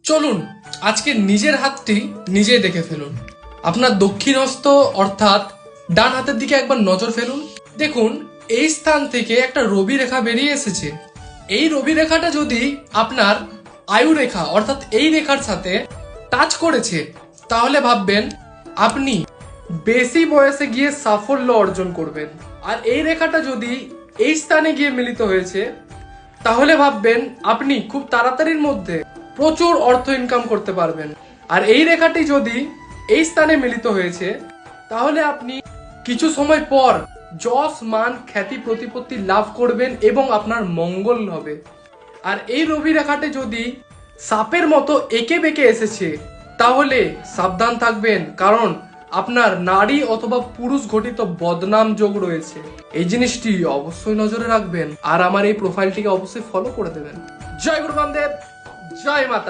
চলুন আজকে নিজের হাতটি নিজেই দেখে ফেলুন। আপনার দক্ষিণ হস্ত অর্থাৎ ডান হাতের দিকে একবার নজর ফেলুন। দেখুন এই স্থান থেকে একটা রবি রেখা বেরিয়ে এসেছে। এই রবি রেখাটা যদি আপনার আয়ু রেখা অর্থাৎ এই রেখার সাথে টাচ করেছে তাহলে ভাববেন আপনি বেশি বয়সে গিয়ে সাফল্য অর্জন করবেন। আর এই রেখাটা যদি এই স্থানে গিয়ে মিলিত হয়েছে তাহলে ভাববেন আপনি খুব তাড়াতাড়ির মধ্যে প্রচুর অর্থ ইনকাম করতে পারবেন। আর এই রেখাটি যদি এই স্থানে মিলিত হয়েছে তাহলে আপনি কিছু সময় পর যশ মান খ্যাতি প্রতিপত্তি লাভ করবেন এবং আপনার মঙ্গল হবে। আর এই রবি রেখাটি যদি সাপের মতো এঁকে বেঁকে এসেছে তাহলে সাবধান থাকবেন, কারণ আপনার নারী অথবা পুরুষ ঘটিত বদনাম যোগ রয়েছে। এই জিনিসটি অবশ্যই নজরে রাখবেন আর আমার এই প্রোফাইলটিকে অবশ্যই ফলো করে দেবেন। জয় গুরু বামদেব, জয় মাতা।